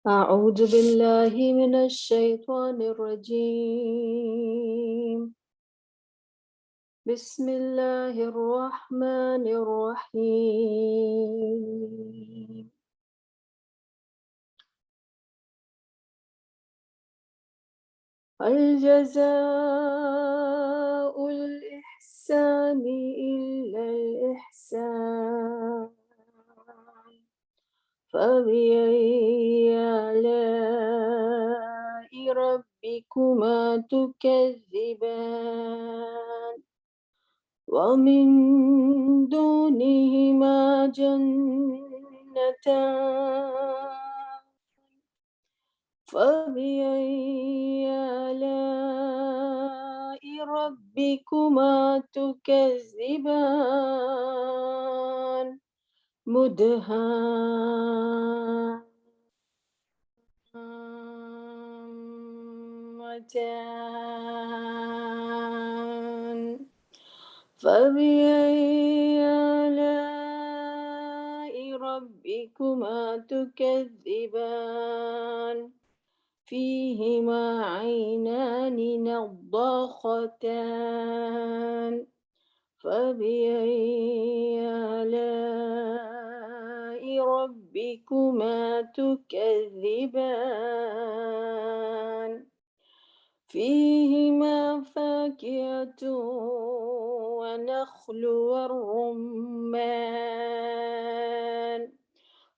أعوذ بالله من الشيطان الرجيم. بسم الله الرحمن الرحيم. هل جزاء الإحسان إلا الإحسان؟ فبأي آلاء ربكما تكذبان؟ ومن دونهما جنتان، فبأي آلاء ربكما تكذبان؟ مدهامتان، فبأي آلاء ربكما تكذبان؟ فيهما عينان نضاختان، فبأي آلاء ربكما تكذبان؟ فيهما فاكهة ونخل والرمان،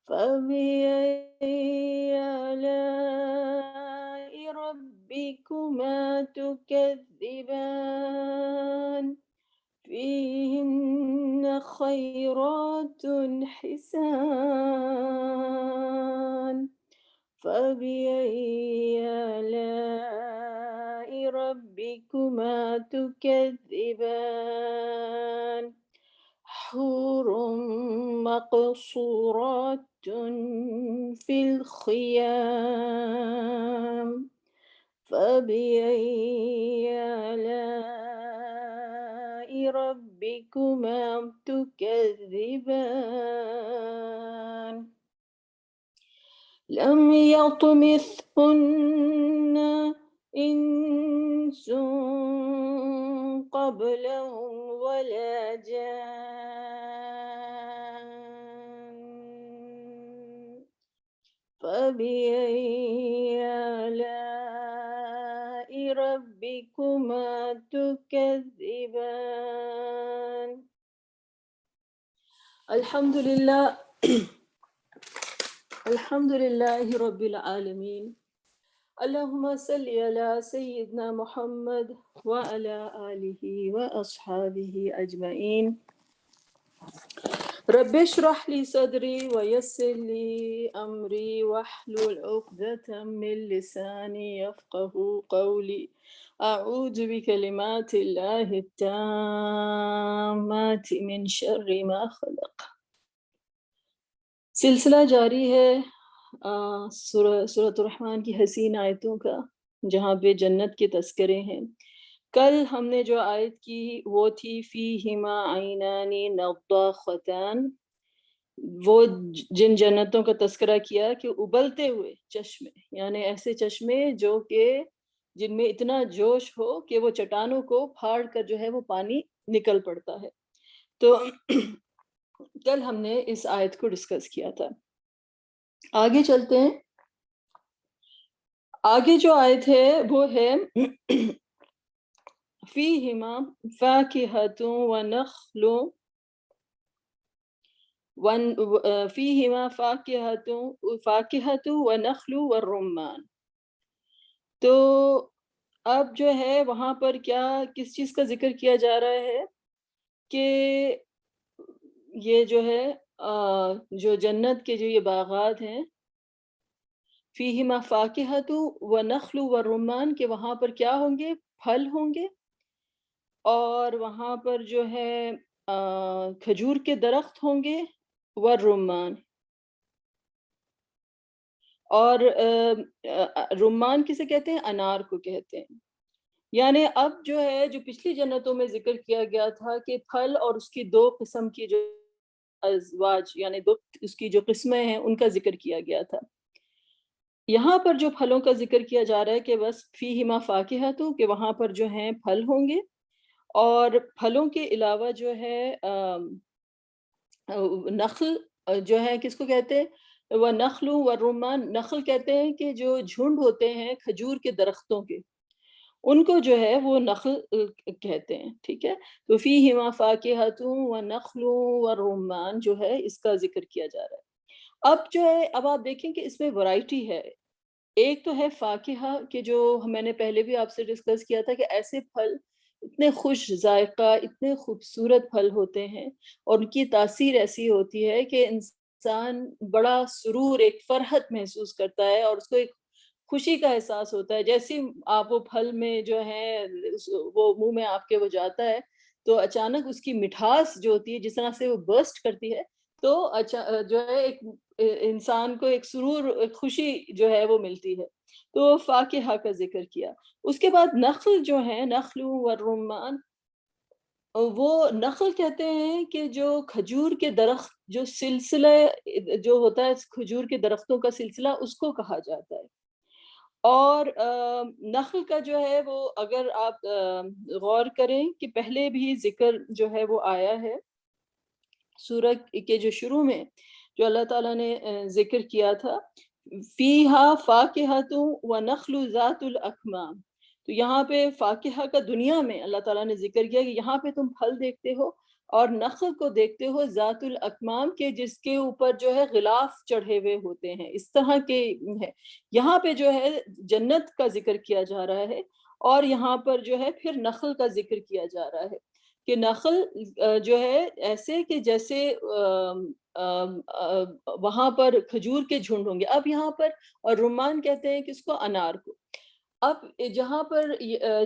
فبأي آلاء ربكما تكذبان؟ فيهن خيرات حسان، فبأي آلاء ربكما تكذبان؟ حور مقصورات في الخيام، فبأي آلاء ربكما تكذبان؟ لم يطمثهن إنس قبلهم ولا جان، فبأي آلاء ربكما تكذبان؟ الحمد لله الحمد لله رب العالمين. اللهم صل على سيدنا محمد وعلى آله وأصحابه أجمعين. رب اشرح لي صدري ويسر لي أمري واحلل عقدة من لساني يفقه قولي. أعوذ بكلمات الله التامات من شر ما خلق. سلسلہ جاری ہے سورۃ الرحمن کی حسین آیتوں کا، جہاں پہ جنت کے تذکرے ہیں۔ کل ہم نے جو آیت کی وہ تھی فیہما عینان نضاختان، وہ جن جنتوں کا تذکرہ کیا کہ ابلتے ہوئے چشمے، یعنی ایسے چشمے جو کہ جن میں اتنا جوش ہو کہ وہ چٹانوں کو پھاڑ کر جو ہے وہ پانی نکل پڑتا ہے۔ تو کل ہم نے اس آیت کو ڈسکس کیا تھا۔ آگے چلتے ہیں۔ آگے جو آیت ہے وہ ہے فیہما فاکہۃ ونخل فیہما فاکہۃ ونخل والرمان۔ تو اب جو ہے وہاں پر کس چیز کا ذکر کیا جا رہا ہے کہ یہ جو ہے جو جنت کے جو یہ باغات ہیں، فیہما فاکہۃ ونخل والرمان، کہ وہاں پر کیا ہوں گے؟ پھل ہوں گے، اور وہاں پر جو ہے کھجور کے درخت ہوں گے، والرمان، اور رمان کسے کہتے ہیں؟ انار کو کہتے ہیں۔ یعنی اب جو ہے جو پچھلی جنتوں میں ذکر کیا گیا تھا کہ پھل اور اس کی دو قسم کی جو ازواج، یعنی دو اس کی جو قسمیں ہیں ان کا ذکر کیا گیا تھا۔ یہاں پر جو پھلوں کا ذکر کیا جا رہا ہے کہ بس فیہما فاکہۃ، کہ وہاں پر جو ہیں پھل ہوں گے، اور پھلوں کے علاوہ جو ہے نخل جو ہے کس کو کہتے ہیں، وہ نخل و رمان، نخل کہتے ہیں کہ جو جھنڈ ہوتے ہیں کھجور کے درختوں کے، ان کو جو ہے وہ نخل کہتے ہیں، ٹھیک ہے۔ تو فیہما فاکہۃ و نخل و رمان جو ہے اس کا ذکر کیا جا رہا ہے۔ اب جو ہے اب آپ دیکھیں کہ اس میں ورائٹی ہے۔ ایک تو ہے فاکہہ، کہ جو میں نے پہلے بھی آپ سے ڈسکس کیا تھا کہ ایسے پھل اتنے خوش ذائقہ، اتنے خوبصورت پھل ہوتے ہیں، اور ان کی تاثیر ایسی ہوتی ہے کہ انسان بڑا سرور، ایک فرحت محسوس کرتا ہے، اور اس کو ایک خوشی کا احساس ہوتا ہے۔ جیسے ہی آپ وہ پھل میں جو ہے وہ منہ میں آپ کے وہ جاتا ہے، تو اچانک اس کی مٹھاس جو ہوتی ہے جس طرح سے وہ برسٹ کرتی ہے، تو جو ہے ایک انسان کو ایک سرور، ایک خوشی جو ہے وہ ملتی ہے۔ تو فاکہہ کا ذکر کیا۔ اس کے بعد نخل جو ہے، نخل والرمان، وہ نخل کہتے ہیں کہ جو کھجور کے درخت، جو سلسلہ جو ہوتا ہے کھجور کے درختوں کا سلسلہ، اس کو کہا جاتا ہے۔ اور نخل کا جو ہے وہ اگر آپ غور کریں کہ پہلے بھی ذکر جو ہے وہ آیا ہے سورہ کے جو شروع میں جو اللہ تعالیٰ نے ذکر کیا تھا، فیہا فاکہۃ و نخل ذات الاکمام، تو یہاں پہ فاکہہ کا دنیا میں اللہ تعالیٰ نے ذکر کیا کہ یہاں پہ تم پھل دیکھتے ہو، اور نخل کو دیکھتے ہو ذات الاکمام کے، جس کے اوپر جو ہے غلاف چڑھے ہوئے ہوتے ہیں، اس طرح کے ہے۔ یہاں پہ جو ہے جنت کا ذکر کیا جا رہا ہے، اور یہاں پر جو ہے پھر نخل کا ذکر کیا جا رہا ہے کہ نخل جو ہے ایسے کہ جیسے وہاں پر کھجور کے جھنڈ ہوں گے۔ اب یہاں پر، اور رمان کہتے ہیں کس کو، انار کو۔ اب جہاں پر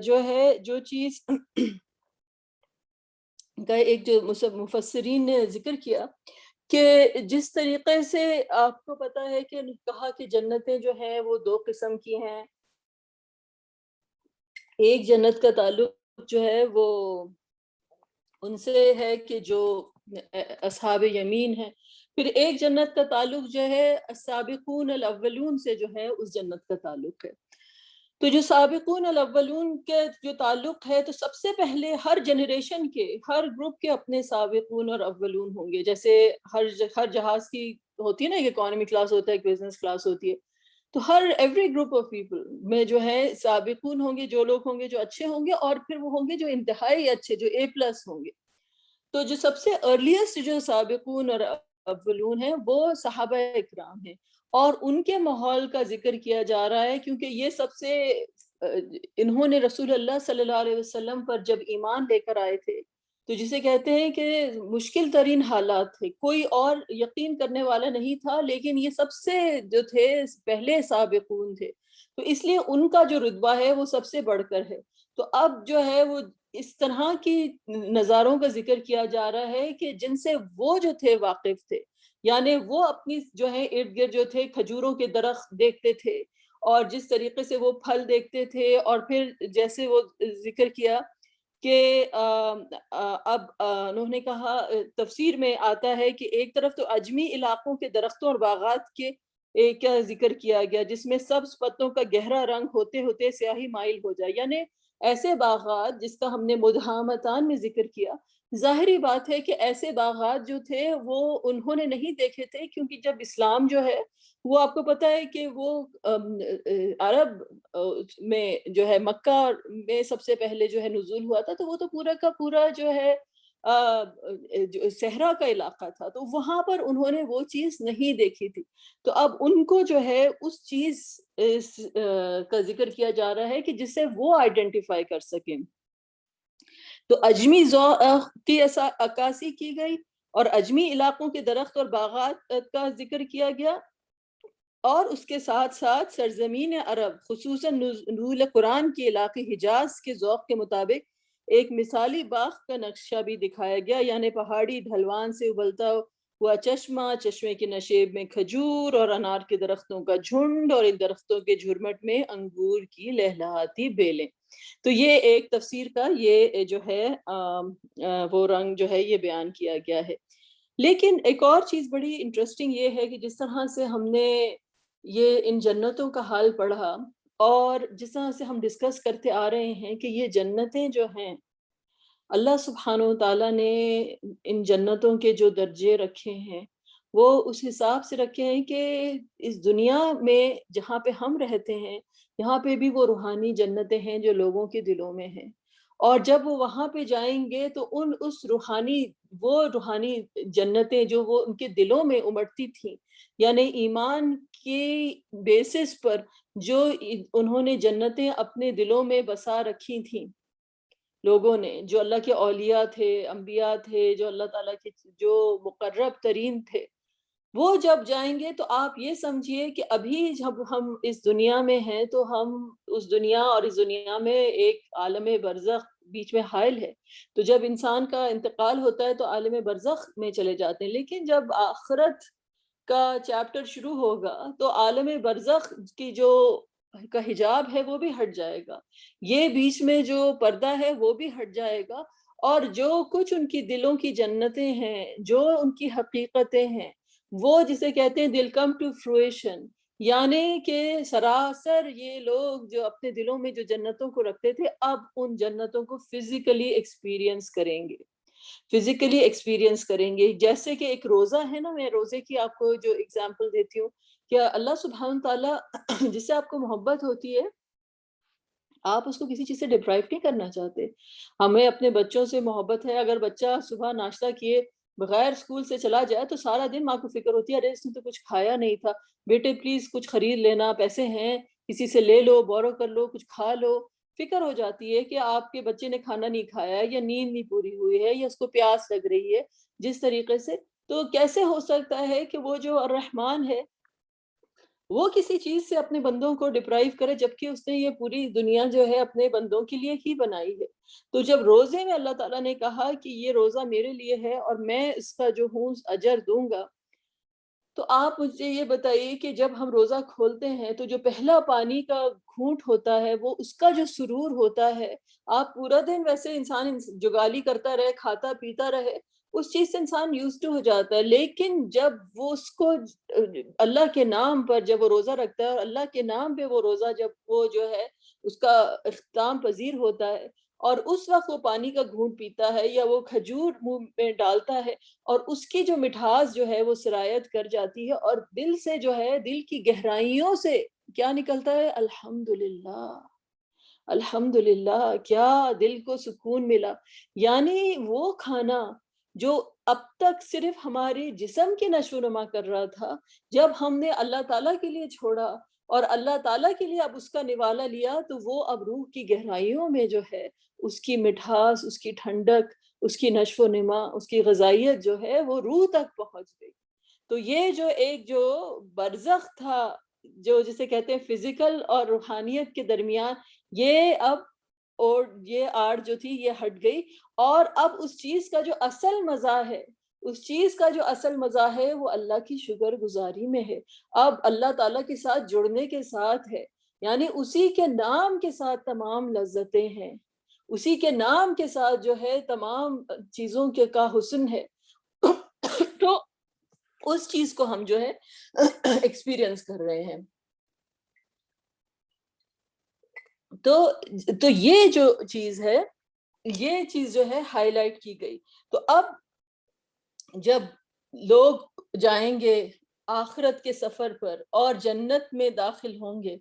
جو ہے جو چیز کا ایک جو مفسرین نے ذکر کیا کہ جس طریقے سے آپ کو پتہ ہے کہ کہا کہ جنتیں جو ہیں وہ دو قسم کی ہیں، ایک جنت کا تعلق جو ہے وہ ان سے ہے کہ جو اصحاب یمین ہیں، پھر ایک جنت کا تعلق جو ہے السابقون الاولون سے جو ہے اس جنت کا تعلق ہے۔ تو جو سابقون الاولون کے جو تعلق ہے، تو سب سے پہلے ہر جنریشن کے، ہر گروپ کے اپنے سابقون اور اولون ہوں گے۔ جیسے ہر جہاز کی ہوتی ہے نا، ایک اکانومی کلاس ہوتا ہے، ایک بزنس کلاس ہوتی ہے، تو ہر ایوری گروپ آف پیپل میں جو ہے سابقون ہوں گے، جو لوگ ہوں گے جو اچھے ہوں گے، اور پھر وہ ہوں گے جو انتہائی اچھے، جو اے پلس ہوں گے۔ تو جو سب سے ارلیسٹ جو سابقون اور اولون ہیں وہ صحابہ اکرام ہیں، اور ان کے ماحول کا ذکر کیا جا رہا ہے، کیونکہ یہ سب سے انہوں نے رسول اللہ صلی اللہ علیہ وسلم پر جب ایمان لے کر آئے تھے، تو جسے کہتے ہیں کہ مشکل ترین حالات تھے، کوئی اور یقین کرنے والا نہیں تھا، لیکن یہ سب سے جو تھے پہلے سابقون تھے، تو اس لیے ان کا جو رتبہ ہے وہ سب سے بڑھ کر ہے۔ تو اب جو ہے وہ اس طرح کی نظاروں کا ذکر کیا جا رہا ہے کہ جن سے وہ جو تھے واقف تھے، یعنی وہ اپنی جو ہے ارد گرد جو تھے کھجوروں کے درخت دیکھتے تھے، اور جس طریقے سے وہ پھل دیکھتے تھے، اور پھر جیسے وہ ذکر کیا کہ اب انہوں نے کہا، تفسیر میں آتا ہے کہ ایک طرف تو عجمی علاقوں کے درختوں اور باغات کے کا ذکر کیا گیا جس میں سبز پتوں کا گہرا رنگ ہوتے ہوتے سیاہی مائل ہو جائے، یعنی ایسے باغات جس کا ہم نے مدہامتان میں ذکر کیا۔ ظاہری بات ہے کہ ایسے باغات جو تھے وہ انہوں نے نہیں دیکھے تھے، کیونکہ جب اسلام جو ہے وہ آپ کو پتہ ہے کہ وہ عرب میں جو ہے مکہ میں سب سے پہلے جو ہے نزول ہوا تھا، تو وہ تو پورا کا پورا جو ہے جو صحرا کا علاقہ تھا، تو وہاں پر انہوں نے وہ چیز نہیں دیکھی تھی۔ تو اب ان کو جو ہے اس چیز کا ذکر کیا جا رہا ہے کہ جس سے وہ آئیڈینٹیفائی کر سکیں۔ تو اجمی ذوق کی عکاسی کی گئی، اور اجمی علاقوں کے درخت اور باغات کا ذکر کیا گیا، اور اس کے ساتھ ساتھ سرزمین عرب خصوصاً نزول قرآن کے علاقے حجاز کے ذوق کے مطابق ایک مثالی باغ کا نقشہ بھی دکھایا گیا، یعنی پہاڑی ڈھلوان سے ابلتا ہوا چشمہ، چشمے کے نشیب میں کھجور اور انار کے درختوں کا جھنڈ، اور ان درختوں کے جھرمٹ میں انگور کی لہلہاتی بیلیں۔ تو یہ ایک تفسیر کا یہ جو ہے وہ رنگ جو ہے یہ بیان کیا گیا ہے۔ لیکن ایک اور چیز بڑی انٹرسٹنگ یہ ہے کہ جس طرح سے ہم نے یہ ان جنتوں کا حال پڑھا، اور جس طرح سے ہم ڈسکس کرتے آ رہے ہیں کہ یہ جنتیں جو ہیں اللہ سبحانہ و تعالیٰ نے ان جنتوں کے جو درجے رکھے ہیں وہ اس حساب سے رکھے ہیں کہ اس دنیا میں جہاں پہ ہم رہتے ہیں یہاں پہ بھی وہ روحانی جنتیں ہیں جو لوگوں کے دلوں میں ہیں، اور جب وہ وہاں پہ جائیں گے تو اس روحانی جنتیں جو وہ ان کے دلوں میں امڑتی تھیں، یعنی ایمان کی بیسس پر جو انہوں نے جنتیں اپنے دلوں میں بسا رکھی تھیں لوگوں نے، جو اللہ کے اولیاء تھے، انبیاء تھے، جو اللہ تعالیٰ کے جو مقرب ترین تھے، وہ جب جائیں گے تو آپ یہ سمجھیے کہ ابھی جب ہم اس دنیا میں ہیں تو ہم اس دنیا اور اس دنیا میں ایک عالم برزخ بیچ میں حائل ہے، تو جب انسان کا انتقال ہوتا ہے تو عالم برزخ میں چلے جاتے ہیں، لیکن جب آخرت کا چیپٹر شروع ہوگا تو عالم برزخ کی جو کا حجاب ہے وہ بھی ہٹ جائے گا، یہ بیچ میں جو پردہ ہے وہ بھی ہٹ جائے گا، اور جو کچھ ان کی دلوں کی جنتیں ہیں، جو ان کی حقیقتیں ہیں، وہ جسے کہتے ہیں دل کم ٹو فرویشن، یعنی کہ سراسر یہ لوگ جو اپنے دلوں میں جو جنتوں کو رکھتے تھے اب ان جنتوں کو فزیکلی ایکسپیرینس کریں گے، جیسے کہ ایک روزہ ہے نا، میں روزے کی آپ کو جو اگزامپل دیتی ہوں کہ اللہ سبحانہ تعالیٰ جس سے آپ کو محبت ہوتی ہے آپ اس کو کسی چیز سے ڈپرائیو نہیں کرنا چاہتے، ہمیں اپنے بچوں سے محبت ہے، اگر بچہ صبح ناشتہ کیے بغیر اسکول سے چلا جائے تو سارا دن ماں کو فکر ہوتی ہے ارے اس نے تو کچھ کھایا نہیں تھا، بیٹے پلیز کچھ خرید لینا، پیسے ہیں کسی سے لے لو، بورو کر لو، کچھ کھا لو، فکر ہو جاتی ہے کہ آپ کے بچے نے کھانا نہیں کھایا ہے یا نیند نہیں پوری ہوئی ہے یا اس کو پیاس لگ رہی ہے جس طریقے سے، تو کیسے ہو سکتا ہے کہ وہ جو الرحمن ہے وہ کسی چیز سے اپنے بندوں کو ڈپرائیو کرے، جبکہ اس نے یہ پوری دنیا جو ہے اپنے بندوں کے لیے ہی بنائی ہے۔ تو جب روزے میں اللہ تعالیٰ نے کہا کہ یہ روزہ میرے لیے ہے اور میں اس کا جو ہوں اجر دوں گا، تو آپ مجھے یہ بتائیے کہ جب ہم روزہ کھولتے ہیں تو جو پہلا پانی کا گھونٹ ہوتا ہے وہ اس کا جو سرور ہوتا ہے، آپ پورا دن ویسے انسان جگالی کرتا رہے، کھاتا پیتا رہے، اس چیز سے انسان یوزڈ ہو جاتا ہے، لیکن جب وہ اس کو اللہ کے نام پر جب وہ روزہ رکھتا ہے اور اللہ کے نام پہ وہ روزہ جب وہ جو ہے اس کا اختتام پذیر ہوتا ہے اور اس وقت وہ پانی کا گھونٹ پیتا ہے یا وہ کھجور منہ میں ڈالتا ہے اور اس کی جو مٹھاس جو ہے وہ سرایت کر جاتی ہے اور دل سے جو ہے دل کی گہرائیوں سے کیا نکلتا ہے، الحمدللہ الحمدللہ، کیا دل کو سکون ملا، یعنی وہ کھانا جو اب تک صرف ہمارے جسم کی نشو و نما کر رہا تھا، جب ہم نے اللہ تعالیٰ کے لیے چھوڑا اور اللہ تعالیٰ کے لیے اب اس کا نوالا لیا تو وہ اب روح کی گہرائیوں میں جو ہے اس کی مٹھاس، اس کی ٹھنڈک، اس کی نشو و نما، اس کی غذائیت جو ہے وہ روح تک پہنچ گئی۔ تو یہ جو ایک جو برزخ تھا جو جسے کہتے ہیں فزیکل اور روحانیت کے درمیان، یہ اب اور یہ آڑ جو تھی یہ ہٹ گئی، اور اب اس چیز کا جو اصل مزہ ہے، اس چیز کا جو اصل مزہ ہے وہ اللہ کی شکر گزاری میں ہے، اب اللہ تعالیٰ کے ساتھ جڑنے کے ساتھ ہے، یعنی اسی کے نام کے ساتھ تمام لذتیں ہیں، اسی کے نام کے ساتھ جو ہے تمام چیزوں کے کا حسن ہے تو اس چیز کو ہم جو ہے ایکسپیرینس کر رہے ہیں۔ تو یہ جو چیز ہے، یہ چیز جو ہے ہائی لائٹ کی گئی۔ تو اب جب لوگ جائیں گے آخرت کے سفر پر اور جنت میں داخل ہوں گے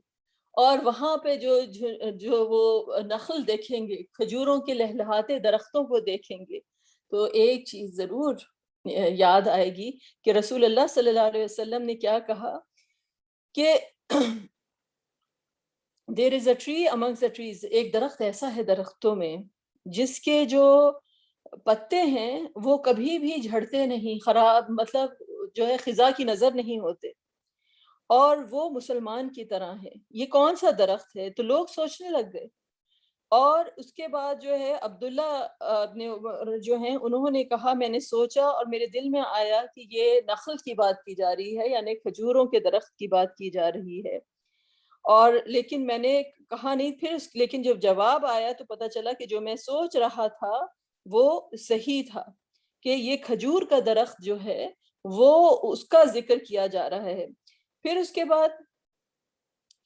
اور وہاں پہ جو وہ نخل دیکھیں گے، کھجوروں کے لہلہاتے درختوں کو دیکھیں گے، تو ایک چیز ضرور یاد آئے گی کہ رسول اللہ صلی اللہ علیہ وسلم نے کیا کہا کہ there is a tree amongst the trees، ایک درخت ایسا ہے درختوں میں جس کے جو پتے ہیں وہ کبھی بھی جھڑتے نہیں، خراب مطلب جو ہے خزاں کی نظر نہیں ہوتے، اور وہ مسلمان کی طرح ہے۔ یہ کون سا درخت ہے؟ تو لوگ سوچنے لگ گئے، اور اس کے بعد جو ہے عبداللہ ابن عمر جو ہیں انہوں نے کہا میں نے سوچا اور میرے دل میں آیا کہ یہ نخل کی بات کی جا رہی ہے، یعنی کھجوروں کے درخت کی بات کی جا رہی ہے، اور لیکن میں نے کہا نہیں، پھر لیکن جب جواب آیا تو پتہ چلا کہ جو میں سوچ رہا تھا وہ صحیح تھا، کہ یہ کھجور کا درخت جو ہے وہ اس کا ذکر کیا جا رہا ہے۔ پھر اس کے بعد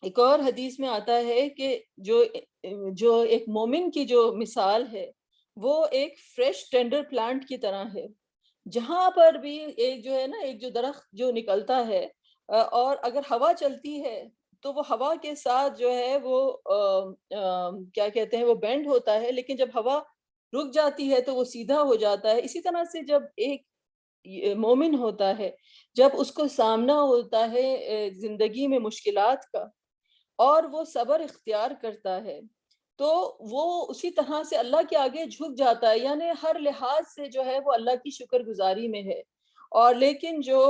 ایک اور حدیث میں آتا ہے کہ جو ایک مومن کی جو مثال ہے وہ ایک فریش ٹینڈر پلانٹ کی طرح ہے، جہاں پر بھی ایک جو ہے نا، ایک جو درخت جو نکلتا ہے اور اگر ہوا چلتی ہے تو وہ ہوا کے ساتھ جو ہے وہ کیا کہتے ہیں، وہ بینڈ ہوتا ہے، لیکن جب ہوا رک جاتی ہے تو وہ سیدھا ہو جاتا ہے۔ اسی طرح سے جب ایک مومن ہوتا ہے، جب اس کو سامنا ہوتا ہے زندگی میں مشکلات کا، اور وہ صبر اختیار کرتا ہے، تو وہ اسی طرح سے اللہ کے آگے جھک جاتا ہے، یعنی ہر لحاظ سے جو ہے وہ اللہ کی شکر گزاری میں ہے۔ اور لیکن جو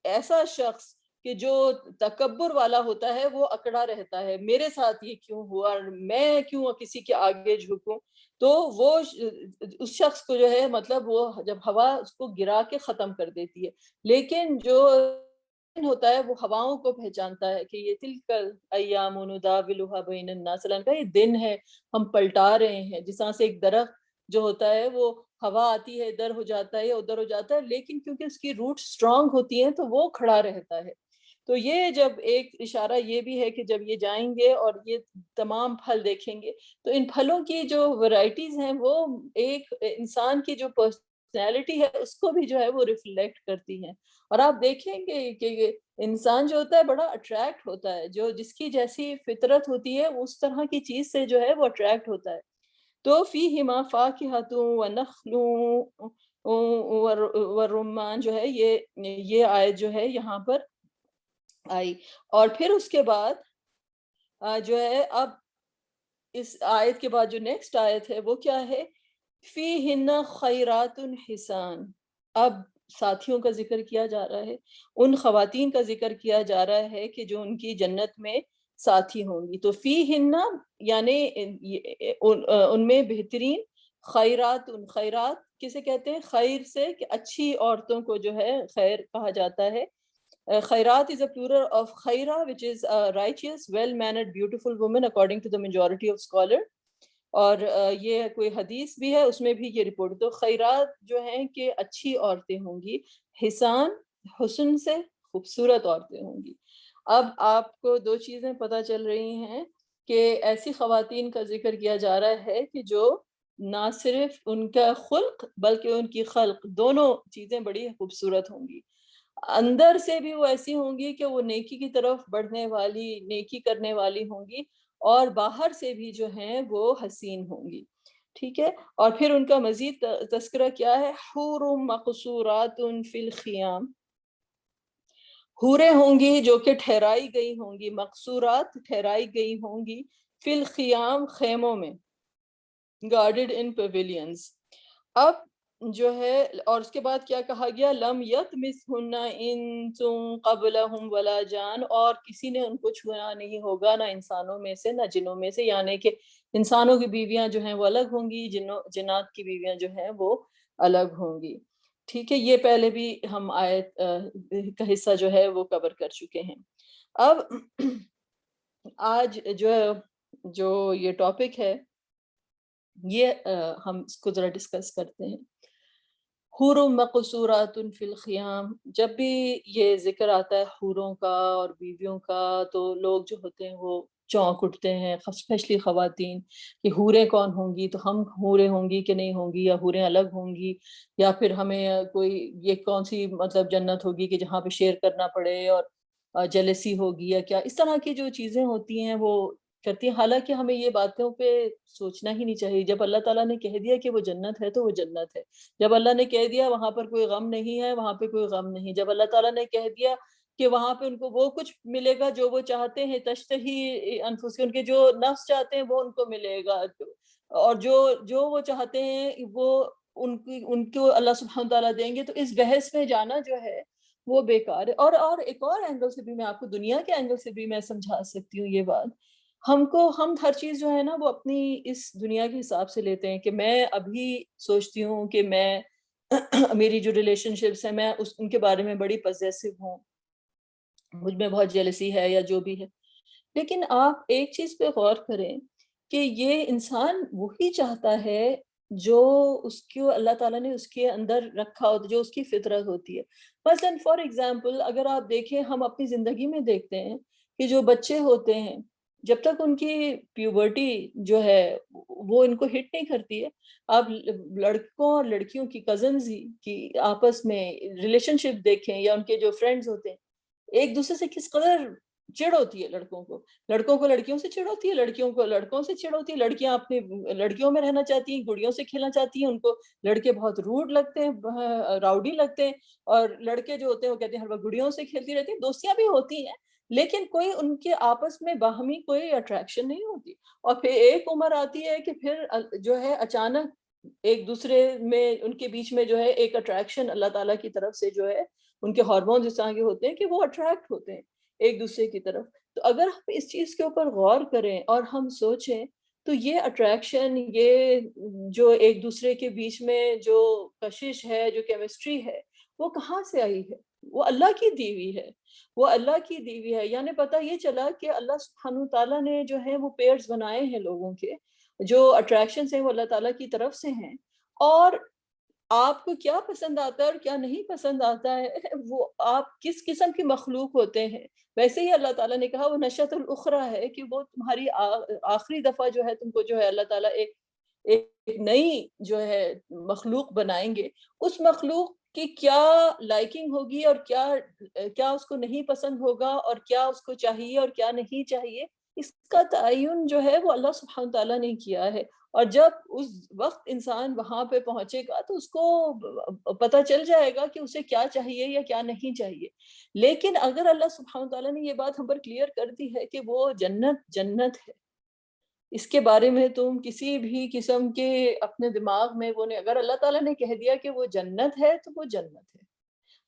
ایسا شخص کہ جو تکبر والا ہوتا ہے وہ اکڑا رہتا ہے، میرے ساتھ یہ کیوں ہوا، اور میں کیوں کسی کے آگے جھکوں، تو وہ اس شخص کو جو ہے مطلب وہ جب ہوا اس کو گرا کے ختم کر دیتی ہے، لیکن جو ہوتا ہے وہ ہواؤں کو پہچانتا ہے کہ یہ تلکل ایام نداولها بین الناس، کا یہ دن ہے، ہم پلٹا رہے ہیں۔ جس طرح سے ایک درخت جو ہوتا ہے وہ ہوا آتی ہے ادھر ہو جاتا ہے یا ادھر ہو جاتا ہے، لیکن کیونکہ اس کی روٹ سٹرونگ ہوتی ہیں تو وہ کھڑا رہتا ہے۔ تو یہ جب ایک اشارہ یہ بھی ہے کہ جب یہ جائیں گے اور یہ تمام پھل دیکھیں گے تو ان پھلوں کی جو ورائٹیز ہیں وہ ایک انسان کی جو پرسنالٹی ہے اس کو بھی جو ہے وہ ریفلیکٹ کرتی ہیں۔ اور آپ دیکھیں گے کہ انسان جو ہوتا ہے بڑا اٹریکٹ ہوتا ہے، جو جس کی جیسی فطرت ہوتی ہے اس طرح کی چیز سے جو ہے وہ اٹریکٹ ہوتا ہے۔ تو فیہما فاکہۃ ونخل والرمان جو ہے یہ آیت جو ہے یہاں پر آئی۔ اور پھر اس کے بعد جو ہے اب اس آیت کے بعد جو نیکسٹ آیت ہے وہ کیا ہے؟ فیہن خیرات حسان۔ اب ساتھیوں کا ذکر کیا جا رہا ہے، ان خواتین کا ذکر کیا جا رہا ہے کہ جو ان کی جنت میں ساتھی ہوں گی۔ تو فیہن یعنی ان میں بہترین، خیرات، خیرات کسے کہتے ہیں؟ خیر سے، کہ اچھی عورتوں کو جو ہے خیر کہا جاتا ہے۔ Khairat is a plural of khaira, which is a righteous, well-mannered, beautiful woman, according to the majority of scholars. اور یہ کوئی حدیث بھی ہے اس میں بھی یہ رپورٹ۔ تو خیرات جو ہیں کہ اچھی عورتیں ہوں گی، حسان حسن سے خوبصورت عورتیں ہوں گی۔ اب آپ کو دو چیزیں پتہ چل رہی ہیں کہ ایسی خواتین کا ذکر کیا جا رہا ہے کہ جو نہ صرف ان کا خلق بلکہ ان کی خلق دونوں چیزیں بڑی خوبصورت ہوں گی، اندر سے بھی وہ ایسی ہوں گی کہ وہ نیکی کی طرف بڑھنے والی، نیکی کرنے والی ہوں گی، اور باہر سے بھی جو ہیں وہ حسین ہوں گی، ٹھیک ہے۔ اور پھر ان کا مزید تذکرہ کیا ہے؟ حور مقصورات فی الخیام، حوریں ہوں گی جو کہ ٹھہرائی گئی ہوں گی، مقصورات ٹھہرائی گئی ہوں گی، فی الخیام خیموں میں، گارڈڈ ان پیویلینز۔ اب جو ہے اور اس کے بعد کیا کہا گیا؟ لم یطمثہن انس قبلہم ولا جان، اور کسی نے ان کو چھویا نہیں ہوگا، نہ انسانوں میں سے نہ جنوں میں سے، یعنی کہ انسانوں کی بیویاں جو ہیں وہ الگ ہوں گی، جنات کی بیویاں جو ہیں وہ الگ ہوں گی، ٹھیک ہے۔ یہ پہلے بھی ہم آیت کا حصہ جو ہے وہ کور کر چکے ہیں۔ اب آج جو یہ ٹاپک ہے یہ ہم اس کو ذرا ڈسکس کرتے ہیں۔ حور مقصورات فی الخیام، جب بھی یہ ذکر آتا ہے حوروں کا اور بیویوں کا تو لوگ جو ہوتے ہیں وہ چونک اٹھتے ہیں، اسپیشلی خواتین، کہ حوریں کون ہوں گی، تو ہم حوریں ہوں گی کہ نہیں ہوں گی، یا حوریں الگ ہوں گی، یا پھر ہمیں کوئی یہ کون سی مطلب جنت ہوگی کہ جہاں پہ شیئر کرنا پڑے، اور جیلسی ہوگی یا کیا، اس طرح کی جو چیزیں ہوتی ہیں وہ کرتی ہیں۔ حالانکہ ہمیں یہ باتوں پہ سوچنا ہی نہیں چاہیے۔ جب اللہ تعالیٰ نے کہہ دیا کہ وہ جنت ہے تو وہ جنت ہے، جب اللہ نے کہہ دیا وہاں پر کوئی غم نہیں ہے، وہاں پہ کوئی غم نہیں، جب اللہ تعالیٰ نے کہہ دیا کہ وہاں پہ ان کو وہ کچھ ملے گا جو وہ چاہتے ہیں، تشتہی انفس، ان کے جو نفس چاہتے ہیں وہ ان کو ملے گا، اور جو وہ چاہتے ہیں وہ ان کو اللہ سبحانہ تعالیٰ دیں گے، تو اس بحث میں جانا جو ہے وہ بیکار ہے۔ اور ایک اور اینگل سے بھی میں آپ کو، دنیا کے اینگل سے بھی میں سمجھا سکتی ہوں یہ بات۔ ہم ہر چیز جو ہے نا وہ اپنی اس دنیا کے حساب سے لیتے ہیں، کہ میں ابھی سوچتی ہوں کہ میں میری جو ریلیشن شپس ہیں میں ان کے بارے میں بڑی پوزیسو ہوں، مجھ میں بہت جیلسی ہے یا جو بھی ہے، لیکن آپ ایک چیز پہ غور کریں کہ یہ انسان وہی چاہتا ہے جو اس کو اللہ تعالیٰ نے اس کے اندر رکھا ہوتا ہے، جو اس کی فطرت ہوتی ہے۔ مثلاً فار ایگزامپل اگر آپ دیکھیں، ہم اپنی زندگی میں دیکھتے ہیں کہ جو بچے ہوتے ہیں جب تک ان کی پیوبرٹی جو ہے وہ ان کو ہٹ نہیں کرتی ہے، آپ لڑکوں اور لڑکیوں کی کزنز ہی کی آپس میں ریلیشن شپ دیکھیں یا ان کے جو فرینڈز ہوتے ہیں، ایک دوسرے سے کس قدر چڑ ہوتی ہے لڑکوں کو لڑکیوں سے چڑ ہوتی ہے، لڑکیوں کو لڑکوں سے چڑ ہوتی ہے، لڑکیاں اپنی لڑکیوں میں رہنا چاہتی ہیں، گڑیوں سے کھیلنا چاہتی ہیں، ان کو لڑکے بہت روڈ لگتے ہیں، راؤڈی لگتے ہیں، اور لڑکے جو ہوتے ہیں وہ کہتے ہیں ہر وقت گڑیوں سے کھیلتی رہتی ہیں، دوستیاں بھی ہوتی ہیں لیکن کوئی ان کے آپس میں باہمی کوئی اٹریکشن نہیں ہوتی، اور پھر ایک عمر آتی ہے کہ پھر جو ہے اچانک ایک دوسرے میں ان کے بیچ میں جو ہے ایک اٹریکشن اللہ تعالیٰ کی طرف سے جو ہے ان کے ہارمونز اس طرح کے ہوتے ہیں کہ وہ اٹریکٹ ہوتے ہیں ایک دوسرے کی طرف۔ تو اگر ہم اس چیز کے اوپر غور کریں اور ہم سوچیں تو یہ اٹریکشن، یہ جو ایک دوسرے کے بیچ میں جو کشش ہے، جو کیمسٹری ہے، وہ کہاں سے آئی ہے؟ وہ اللہ کی دی ہوئی ہے، وہ اللہ کی دی ہوئی ہے۔ یعنی پتہ یہ چلا کہ اللہ سبحانہ تعالیٰ نے جو ہے وہ پیئرز بنائے ہیں لوگوں کے، جو اٹریکشنز ہیں وہ اللہ تعالیٰ کی طرف سے ہیں، اور آپ کو کیا پسند آتا ہے اور کیا نہیں پسند آتا ہے وہ آپ کس قسم کی مخلوق ہوتے ہیں، ویسے ہی اللہ تعالیٰ نے کہا وہ نشأۃ الاخری ہے کہ وہ تمہاری آخری دفعہ جو ہے تم کو جو ہے اللہ تعالیٰ ایک نئی جو ہے مخلوق بنائیں گے، اس مخلوق کی کیا لائکنگ ہوگی اور کیا اس کو نہیں پسند ہوگا اور کیا اس کو چاہیے اور کیا نہیں چاہیے، اس کا تعین جو ہے وہ اللہ سبحانہ تعالیٰ نے کیا ہے۔ اور جب اس وقت انسان وہاں پہ پہنچے گا تو اس کو پتہ چل جائے گا کہ اسے کیا چاہیے یا کیا نہیں چاہیے۔ لیکن اگر اللہ سبحانہ تعالیٰ نے یہ بات ہم پر کلیئر کر دی ہے کہ وہ جنت ہے، اس کے بارے میں تم کسی بھی قسم کے اپنے دماغ میں وہ نہیں، اگر اللہ تعالیٰ نے کہہ دیا کہ وہ جنت ہے تو وہ جنت ہے،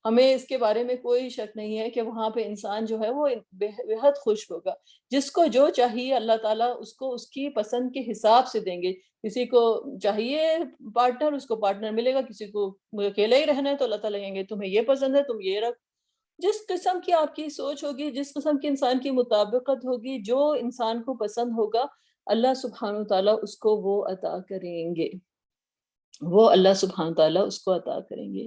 ہمیں اس کے بارے میں کوئی شک نہیں ہے کہ وہاں پہ انسان جو ہے وہ بےحد خوش ہوگا، جس کو جو چاہیے اللہ تعالیٰ اس کو اس کی پسند کے حساب سے دیں گے۔ کسی کو چاہیے پارٹنر، اس کو پارٹنر ملے گا، کسی کو اکیلا ہی رہنا ہے تو اللہ تعالیٰ کہیں گے تمہیں یہ پسند ہے تم یہ رکھ۔ جس قسم کی آپ کی سوچ ہوگی، جس قسم کی انسان کی مطابقت ہوگی، جو انسان کو پسند ہوگا اللہ سبحانہ تعالیٰ اس کو وہ عطا کریں گے، وہ اللہ سبحانہ تعالیٰ اس کو عطا کریں گے۔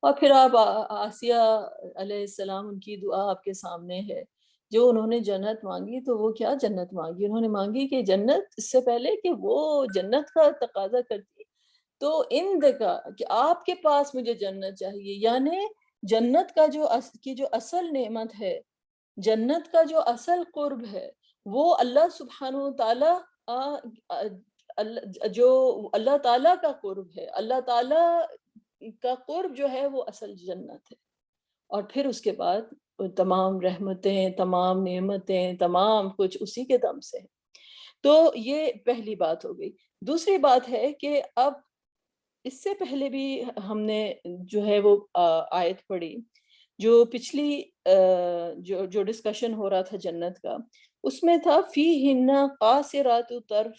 اور پھر آپ آسیہ علیہ السلام، ان کی دعا آپ کے سامنے ہے، جو انہوں نے جنت مانگی تو وہ کیا جنت مانگی، انہوں نے مانگی کہ جنت، اس سے پہلے کہ وہ جنت کا تقاضا کرتی تو ان کا کہ آپ کے پاس مجھے جنت چاہیے، یعنی جنت کا جو اصل نعمت ہے، جنت کا جو اصل قرب ہے وہ اللہ سبحانہ تعالیٰ جو اللہ تعالیٰ کا قرب ہے، اللہ تعالیٰ کا قرب جو ہے وہ اصل جنت ہے، اور پھر اس کے بعد تمام رحمتیں، تمام نعمتیں، تمام کچھ اسی کے دم سے ہے۔ تو یہ پہلی بات ہو گئی۔ دوسری بات ہے کہ اب اس سے پہلے بھی ہم نے جو ہے وہ آیت پڑھی، جو پچھلی جو ڈسکشن ہو رہا تھا جنت کا، اس میں تھا فیہن قاصرات طرف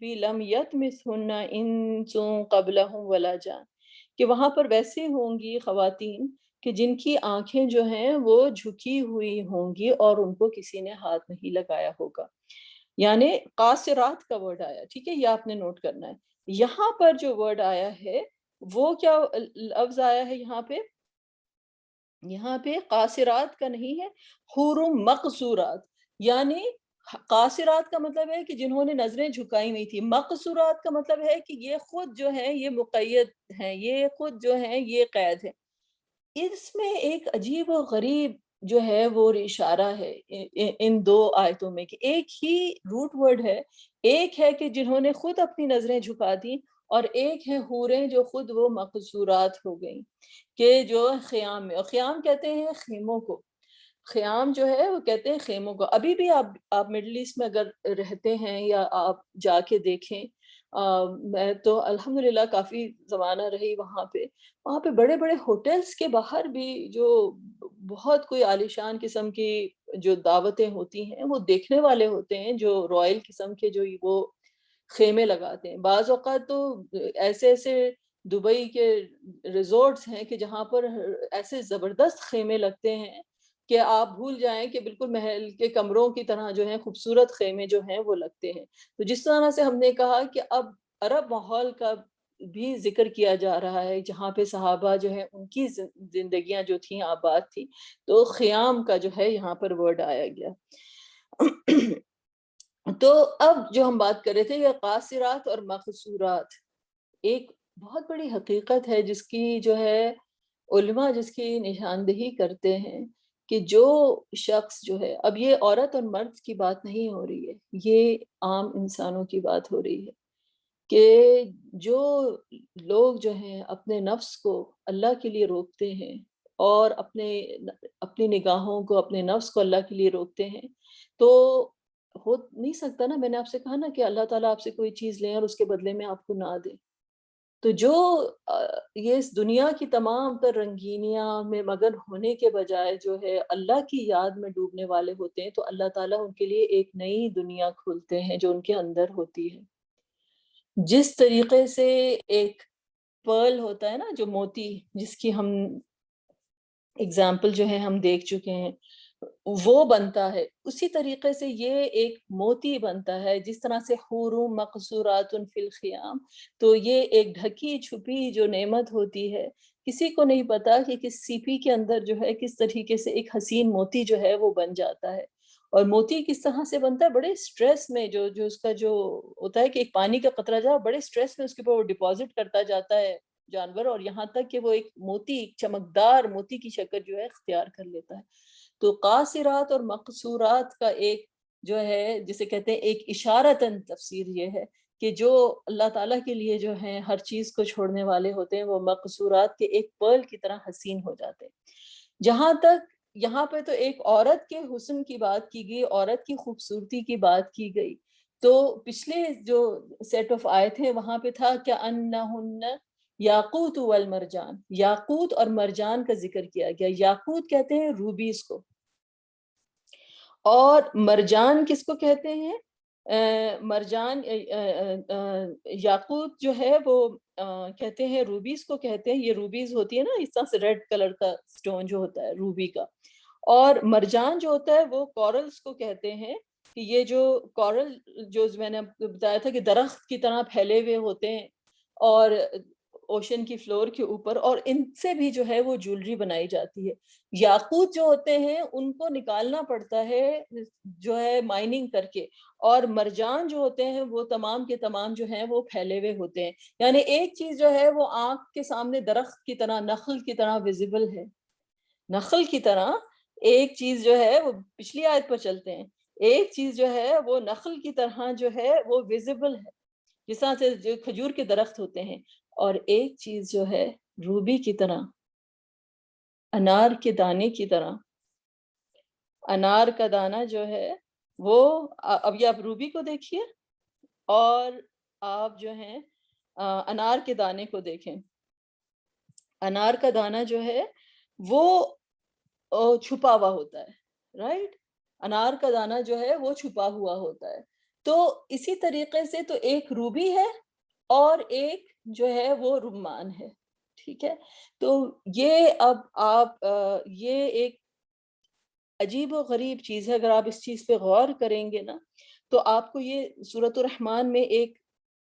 لم یطمثہن انس قبلہم ولا جان، کہ وہاں پر ویسے ہوں گی خواتین کہ جن کی آنکھیں جو ہیں وہ جھکی ہوئی ہوں گی اور ان کو کسی نے ہاتھ نہیں لگایا ہوگا، یعنی قاصرات کا ورڈ آیا، ٹھیک ہے، یہ آپ نے نوٹ کرنا ہے۔ یہاں پر جو ورڈ آیا ہے وہ کیا لفظ آیا ہے یہاں پہ قاصرات کا نہیں ہے، حور مقصورات، یعنی قاصرات کا مطلب ہے کہ جنہوں نے نظریں جھکائی ہوئی تھی، مقصورات کا مطلب ہے کہ یہ خود جو ہیں یہ مقید ہیں، یہ خود جو ہیں یہ قید ہے۔ اس میں ایک عجیب و غریب جو ہے وہ اشارہ ہے ان دو آیتوں میں، کہ ایک ہی روٹ ورڈ ہے، ایک ہے کہ جنہوں نے خود اپنی نظریں جھکا دیں، اور ایک ہے حوریں جو خود وہ مقصورات ہو گئیں، کہ جو خیام میں، اور خیام کہتے ہیں خیموں کو، خیام جو ہے وہ کہتے ہیں خیموں کو۔ ابھی بھی آپ مڈل ایسٹ میں اگر رہتے ہیں یا آپ جا کے دیکھیں، میں تو الحمدللہ کافی زمانہ رہی وہاں پہ بڑے بڑے ہوٹلز کے باہر بھی جو بہت کوئی عالیشان قسم کی جو دعوتیں ہوتی ہیں، وہ دیکھنے والے ہوتے ہیں جو رائل قسم کے جو وہ خیمے لگاتے ہیں۔ بعض اوقات تو ایسے ایسے دبئی کے ریزورٹس ہیں کہ جہاں پر ایسے زبردست خیمے لگتے ہیں کہ آپ بھول جائیں کہ بالکل محل کے کمروں کی طرح جو ہیں خوبصورت خیمے جو ہیں وہ لگتے ہیں۔ تو جس طرح سے ہم نے کہا کہ اب عرب ماحول کا بھی ذکر کیا جا رہا ہے، جہاں پہ صحابہ جو ہیں ان کی زندگیاں جو تھیں آباد تھی، تو خیام کا جو ہے یہاں پر ورڈ آیا گیا۔ تو اب جو ہم بات کر رہے تھے یہ قاصرات اور مقصورات ایک بہت بڑی حقیقت ہے جس کی جو ہے علماء جس کی نشاندہی کرتے ہیں کہ جو شخص جو ہے، اب یہ عورت اور مرد کی بات نہیں ہو رہی ہے، یہ عام انسانوں کی بات ہو رہی ہے کہ جو لوگ جو ہیں اپنے نفس کو اللہ کے لیے روکتے ہیں اور اپنی نگاہوں کو، اپنے نفس کو اللہ کے لیے روکتے ہیں، تو ہو نہیں سکتا نا، میں نے آپ سے کہا نا کہ اللہ تعالیٰ آپ سے کوئی چیز لیں اور اس کے بدلے میں آپ کو نہ دے. تو جو یہ اس دنیا کی تمام تر رنگینیاں میں مگن ہونے کے بجائے جو ہے اللہ کی یاد میں ڈوبنے والے ہوتے ہیں، تو اللہ تعالیٰ ان کے لیے ایک نئی دنیا کھولتے ہیں جو ان کے اندر ہوتی ہے. جس طریقے سے ایک پرل ہوتا ہے نا، جو موتی، جس کی ہم اگزامپل جو ہے ہم دیکھ چکے ہیں، وہ بنتا ہے اسی طریقے سے یہ ایک موتی بنتا ہے، جس طرح سے حور مقصورات فی الخیام. تو یہ ایک ڈھکی چھپی جو نعمت ہوتی ہے، کسی کو نہیں پتا کہ کس سیپی کے اندر جو ہے کس طریقے سے ایک حسین موتی جو ہے وہ بن جاتا ہے. اور موتی کس طرح سے بنتا ہے، بڑے سٹریس میں، جو اس کا جو ہوتا ہے کہ ایک پانی کا قطرہ جا بڑے سٹریس میں اس کے اوپر وہ ڈپازٹ کرتا جاتا ہے جانور، اور یہاں تک کہ وہ ایک موتی، ایک چمکدار موتی کی شکل جو ہے اختیار کر لیتا ہے. تو قاصرات اور مقصورات کا ایک جو ہے جسے کہتے ہیں ایک اشارتاً تفسیر یہ ہے کہ جو اللہ تعالیٰ کے لیے جو ہیں ہر چیز کو چھوڑنے والے ہوتے ہیں، وہ مقصورات کے ایک پرل کی طرح حسین ہو جاتے ہیں. جہاں تک یہاں پہ تو ایک عورت کے حسن کی بات کی گئی، عورت کی خوبصورتی کی بات کی گئی. تو پچھلے جو سیٹ آف آیت ہیں وہاں پہ تھا کہ انہن یاقوت والمرجان، یاقوت اور مرجان کا ذکر کیا گیا. یاقوت کہتے ہیں روبیز کو، اور مرجان کس کو کہتے ہیں؟ مرجان یاقوت جو ہے وہ کہتے ہیں روبیز کو کہتے ہیں. یہ روبیز ہوتی ہے نا اس طرح سے ریڈ کلر کا سٹون جو ہوتا ہے روبی کا. اور مرجان جو ہوتا ہے وہ کورلز کو کہتے ہیں کہ یہ جو کورل جو میں نے بتایا تھا کہ درخت کی طرح پھیلے ہوئے ہوتے ہیں اور اوشن کی فلور کے اوپر، اور ان سے بھی جو ہے وہ جولری بنائی جاتی ہے. یاقوت جو ہوتے ہیں ان کو نکالنا پڑتا ہے جو ہے مائننگ کر کے، اور مرجان جو ہوتے ہیں وہ تمام کے تمام جو ہیں وہ پھیلے ہوئے ہوتے ہیں. یعنی ایک چیز جو ہے وہ آنکھ کے سامنے درخت کی طرح، نخل کی طرح ویزیبل ہے. نخل کی طرح ایک چیز جو ہے وہ، پچھلی آیت پر چلتے ہیں، ایک چیز جو ہے وہ نخل کی طرح جو ہے وہ ویزیبل ہے، جس طرح سے جو کھجور کے درخت ہوتے ہیں. اور ایک چیز جو ہے روبی کی طرح، انار کے دانے کی طرح. انار کا دانہ جو ہے وہ، اب یہ آپ روبی کو دیکھیے اور آپ جو ہیں انار کے دانے کو دیکھیں. انار کا دانہ جو ہے وہ چھپا ہوا ہوتا ہے، رائٹ؟ انار کا دانہ جو ہے وہ چھپا ہوا ہوتا ہے. تو اسی طریقے سے تو ایک روبی ہے اور ایک جو ہے وہ رمان ہے. ٹھیک ہے؟ تو یہ اب آپ یہ ایک عجیب و غریب چیز ہے. اگر آپ اس چیز پہ غور کریں گے نا تو آپ کو یہ سورۃ الرحمن میں ایک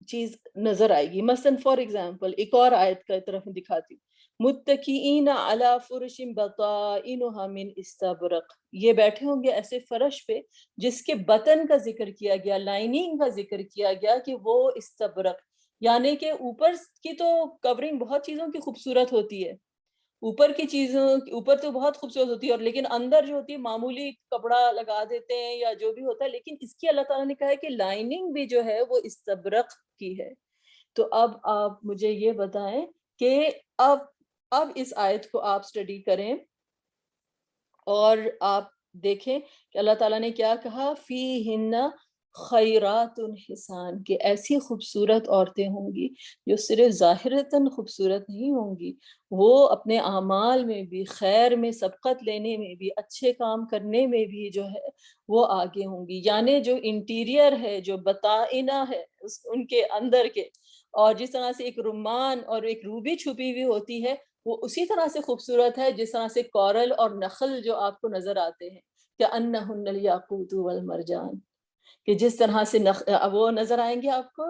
چیز نظر آئے گی. مثلا فار ایگزامپل ایک اور آیت کا طرف دکھاتی ہوں. متکئین علی فرش بطائنها من استبرق، یہ بیٹھے ہوں گے ایسے فرش پہ جس کے بطن کا ذکر کیا گیا، لائننگ کا ذکر کیا گیا کہ وہ استبرق، یعنی کہ اوپر کی تو کورنگ بہت چیزوں کی خوبصورت ہوتی ہے، اوپر کی چیزوں اوپر تو بہت خوبصورت ہوتی ہے، اور لیکن اندر جو ہوتی ہے معمولی کپڑا لگا دیتے ہیں یا جو بھی ہوتا ہے. لیکن اس کی اللہ تعالیٰ نے کہا ہے کہ لائننگ بھی جو ہے وہ استبرق کی ہے. تو اب آپ مجھے یہ بتائیں کہ اب اس آیت کو آپ سٹڈی کریں اور آپ دیکھیں کہ اللہ تعالیٰ نے کیا کہا، فیہن خیرات حسان، کہ ایسی خوبصورت عورتیں ہوں گی جو صرف ظاہرتاً خوبصورت نہیں ہوں گی، وہ اپنے اعمال میں بھی، خیر میں سبقت لینے میں بھی، اچھے کام کرنے میں بھی جو ہے وہ آگے ہوں گی. یعنی جو انٹیریئر ہے، جو بطائنہ ہے ان کے اندر کے، اور جس طرح سے ایک رمان اور ایک روبی چھپی ہوئی ہوتی ہے وہ اسی طرح سے خوبصورت ہے جس طرح سے کورل اور نخل جو آپ کو نظر آتے ہیں کہ انہن الیاقوت والمرجان، کہ جس طرح سے وہ نظر آئیں گے آپ کو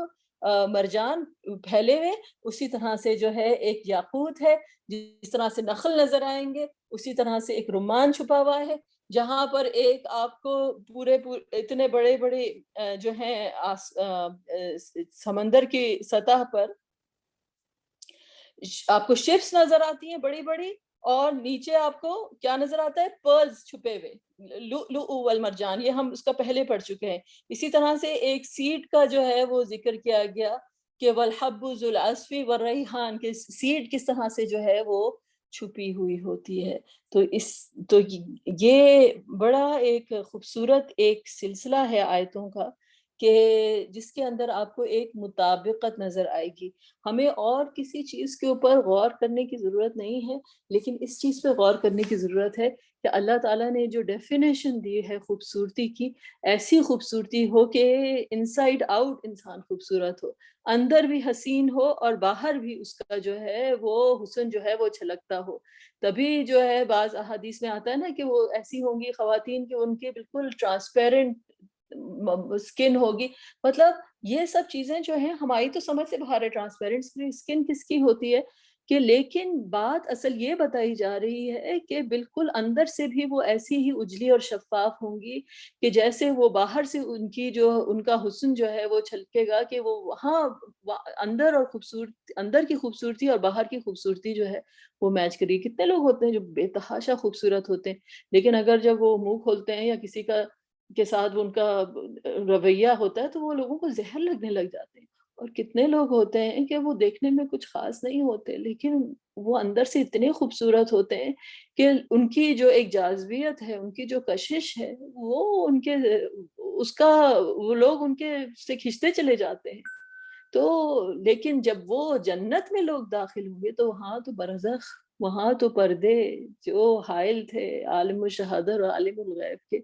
مرجان پھیلے ہوئے، اسی طرح سے جو ہے ایک یاقوت ہے. جس طرح سے نخل نظر آئیں گے اسی طرح سے ایک رمان چھپا ہوا ہے. جہاں پر ایک آپ کو پورے اتنے بڑے بڑے جو ہیں سمندر کی سطح پر آپ کو شپس نظر آتی ہیں بڑی بڑی، اور نیچے آپ کو کیا نظر آتا ہے؟ پرلز چھپے ہوئے، لؤلؤ والمرجان، یہ ہم اس کا پہلے پڑھ چکے ہیں۔ اسی طرح سے ایک سیڈ کا جو ہے وہ ذکر کیا گیا کہ والحب ذو العصف والریحان، کہ سیڈ کس طرح سے جو ہے وہ چھپی ہوئی ہوتی ہے۔ تو یہ بڑا ایک خوبصورت ایک سلسلہ ہے آیتوں کا کہ جس کے اندر آپ کو ایک مطابقت نظر آئے گی۔ ہمیں اور کسی چیز کے اوپر غور کرنے کی ضرورت نہیں ہے، لیکن اس چیز پہ غور کرنے کی ضرورت ہے کہ اللہ تعالیٰ نے جو ڈیفینیشن دی ہے خوبصورتی کی، ایسی خوبصورتی ہو کہ انسائیڈ آؤٹ انسان خوبصورت ہو، اندر بھی حسین ہو اور باہر بھی اس کا جو ہے وہ حسن جو ہے وہ چھلکتا ہو۔ تبھی جو ہے بعض احادیث میں آتا ہے نا کہ وہ ایسی ہوں گی خواتین کہ ان کے بالکل ٹرانسپیرنٹ اسکن ہوگی، مطلب یہ سب چیزیں جو ہیں ہماری تو سمجھ سے باہر ہے، ٹرانسپیرنٹ اسکن کس کی ہوتی ہے کہ، لیکن بات اصل یہ بتائی جا رہی ہے کہ بالکل اندر سے بھی وہ ایسی ہی اجلی اور شفاف ہوں گی کہ جیسے وہ باہر سے ان کی جو ان کا حسن جو ہے وہ چھلکے گا کہ وہ وہاں اندر اور خوبصورتی، اندر کی خوبصورتی اور باہر کی خوبصورتی جو ہے وہ میچ کری۔ کتنے لوگ ہوتے ہیں جو بے تحاشا خوبصورت ہوتے ہیں، لیکن اگر جب وہ منہ کھولتے ہیں یا کسی کا کے ساتھ ان کا رویہ ہوتا ہے تو وہ لوگوں کو زہر لگنے لگ جاتے ہیں۔ اور کتنے لوگ ہوتے ہیں کہ وہ دیکھنے میں کچھ خاص نہیں ہوتے، لیکن وہ اندر سے اتنے خوبصورت ہوتے ہیں کہ ان کی جو ایک جاذبیت ہے، ان کی جو کشش ہے، وہ ان کے اس کا وہ لوگ ان کے سے کھنچتے چلے جاتے ہیں۔ تو لیکن جب وہ جنت میں لوگ داخل ہوں گے تو وہاں تو برزخ، وہاں تو پردے جو حائل تھے عالم الشہادہ اور عالم الغیب کے،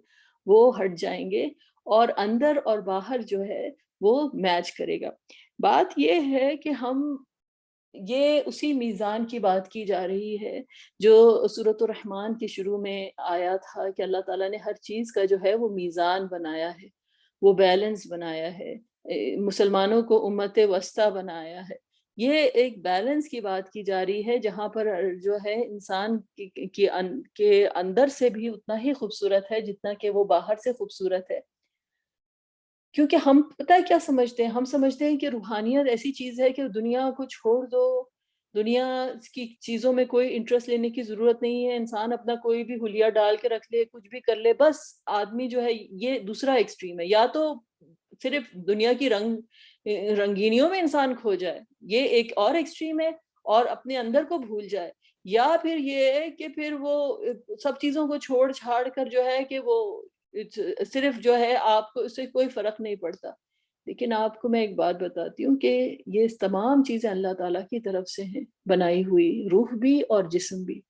وہ ہٹ جائیں گے، اور اندر اور باہر جو ہے وہ میچ کرے گا۔ بات یہ ہے کہ ہم یہ اسی میزان کی بات کی جا رہی ہے جو سورۃ الرحمن کے شروع میں آیا تھا کہ اللہ تعالیٰ نے ہر چیز کا جو ہے وہ میزان بنایا ہے، وہ بیلنس بنایا ہے، مسلمانوں کو امت وسطیٰ بنایا ہے۔ یہ ایک بیلنس کی بات کی جا رہی ہے جہاں پر جو ہے انسان کے اندر سے بھی اتنا ہی خوبصورت ہے جتنا کہ وہ باہر سے خوبصورت ہے۔ کیونکہ ہم پتہ ہے کیا سمجھتے ہیں؟ ہم سمجھتے ہیں کہ روحانیت ایسی چیز ہے کہ دنیا کو چھوڑ دو، دنیا کی چیزوں میں کوئی انٹرسٹ لینے کی ضرورت نہیں ہے، انسان اپنا کوئی بھی حلیہ ڈال کے رکھ لے، کچھ بھی کر لے، بس آدمی جو ہے یہ دوسرا ایکسٹریم ہے۔ یا تو صرف دنیا کی رنگینیوں میں انسان کھو جائے، یہ ایک اور ایکسٹریم ہے، اور اپنے اندر کو بھول جائے، یا پھر یہ ہے کہ پھر وہ سب چیزوں کو چھوڑ چھاڑ کر جو ہے کہ وہ صرف جو ہے آپ کو اس سے کوئی فرق نہیں پڑتا۔ لیکن آپ کو میں ایک بات بتاتی ہوں کہ یہ تمام چیزیں اللہ تعالیٰ کی طرف سے ہیں بنائی ہوئی، روح بھی اور جسم بھی،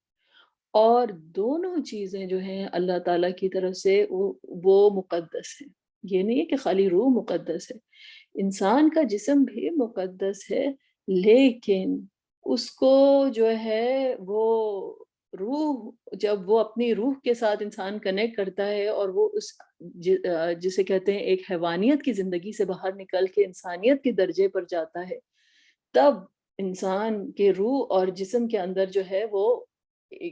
اور دونوں چیزیں جو ہیں اللہ تعالیٰ کی طرف سے وہ مقدس ہیں۔ یہ نہیں ہے کہ خالی روح مقدس ہے، انسان کا جسم بھی مقدس ہے، لیکن اس کو جو ہے وہ روح، جب وہ اپنی روح کے ساتھ انسان کنیکٹ کرتا ہے اور وہ اس جسے کہتے ہیں ایک حیوانیت کی زندگی سے باہر نکل کے انسانیت کے درجے پر جاتا ہے، تب انسان کے روح اور جسم کے اندر جو ہے وہ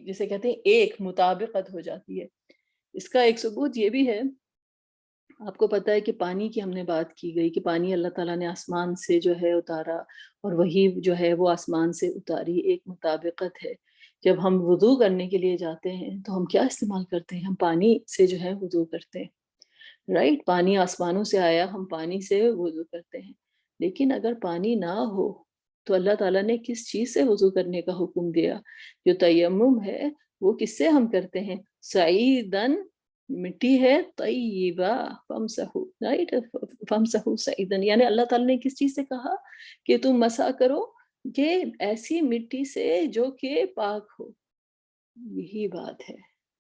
جسے کہتے ہیں ایک مطابقت ہو جاتی ہے۔ اس کا ایک ثبوت یہ بھی ہے، آپ کو پتہ ہے کہ پانی کی ہم نے بات کی گئی کہ پانی اللہ تعالیٰ نے آسمان سے جو ہے اتارا، اور وہی جو ہے وہ آسمان سے اتاری، ایک مطابقت ہے۔ جب ہم وضو کرنے کے لیے جاتے ہیں تو ہم کیا استعمال کرتے ہیں؟ ہم پانی سے جو ہے وضو کرتے ہیں، رائٹ؟ پانی آسمانوں سے آیا، ہم پانی سے وضو کرتے ہیں۔ لیکن اگر پانی نہ ہو تو اللہ تعالیٰ نے کس چیز سے وضو کرنے کا حکم دیا؟ جو تیمم ہے وہ کس سے ہم کرتے ہیں؟ سعیدن، مٹی ہے طیبہ، فمسحو، رائٹ، فمسحو سعیدن، یعنی اللہ تعالیٰ نے کس چیز سے کہا کہ تم مسح کرو؟ کہ ایسی مٹی سے جو کہ پاک ہو۔ یہی بات ہے،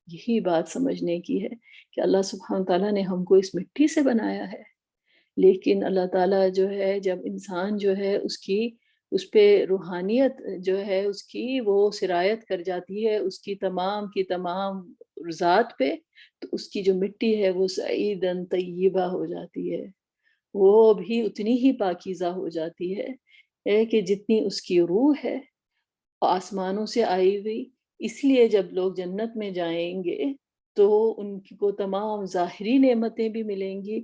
یہی بات سمجھنے کی ہے کہ اللہ سبحانہ تعالیٰ نے ہم کو اس مٹی سے بنایا ہے، لیکن اللہ تعالیٰ جو ہے جب انسان جو ہے اس پہ روحانیت جو ہے اس کی وہ سرایت کر جاتی ہے اس کی تمام ذات پہ، تو اس کی جو مٹی ہے وہ سعیدن طیبہ ہو جاتی ہے، وہ بھی اتنی ہی پاکیزہ ہو جاتی ہے کہ جتنی اس کی روح ہے آسمانوں سے آئی ہوئی۔ اس لیے جب لوگ جنت میں جائیں گے تو ان کو تمام ظاہری نعمتیں بھی ملیں گی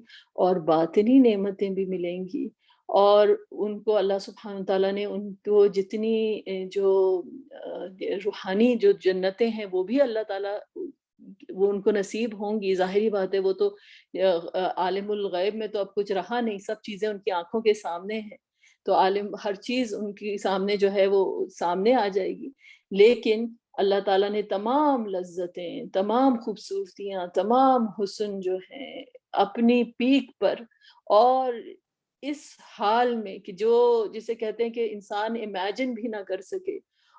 اور باطنی نعمتیں بھی ملیں گی، اور ان کو اللہ سبحانہ تعالیٰ نے ان کو جتنی جو روحانی جو جنتیں ہیں وہ بھی اللہ تعالیٰ وہ ان کو نصیب ہوں گی۔ ظاہری بات ہے، وہ تو عالم الغیب میں تو اب کچھ رہا نہیں، سب چیزیں ان کی آنکھوں کے سامنے ہیں، تو عالم ہر چیز ان کے سامنے جو ہے وہ سامنے آ جائے گی۔ لیکن اللہ تعالیٰ نے تمام لذتیں، تمام خوبصورتیاں، تمام حسن جو ہیں اپنی پیک پر، اور اس حال میں کہ جو جسے کہتے ہیں کہ انسان امیجن بھی نہ کر سکے،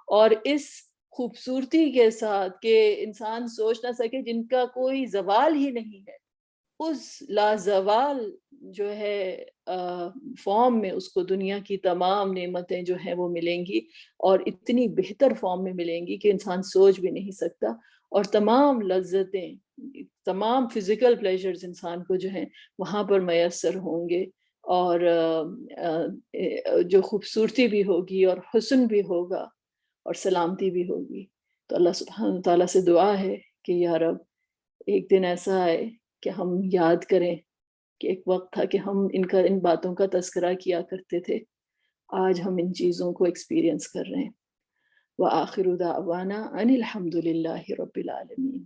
اور اس خوبصورتی کے ساتھ کہ انسان سوچ نہ سکے، جن کا کوئی زوال ہی نہیں ہے، اس لازوال جو ہے فارم میں اس کو دنیا کی تمام نعمتیں جو ہیں وہ ملیں گی، اور اتنی بہتر فارم میں ملیں گی کہ انسان سوچ بھی نہیں سکتا، اور تمام لذتیں، تمام فزیکل پلیجرز انسان کو جو ہیں وہاں پر میسر ہوں گے، اور جو خوبصورتی بھی ہوگی اور حسن بھی ہوگا اور سلامتی بھی ہوگی۔ تو اللہ سبحانہ تعالیٰ سے دعا ہے کہ یا رب ایک دن ایسا آئے کہ ہم یاد کریں کہ ایک وقت تھا کہ ہم ان باتوں کا تذکرہ کیا کرتے تھے، آج ہم ان چیزوں کو ایکسپیرینس کر رہے ہیں۔ وآخر دعوانا ان الحمد للہ رب العالمین۔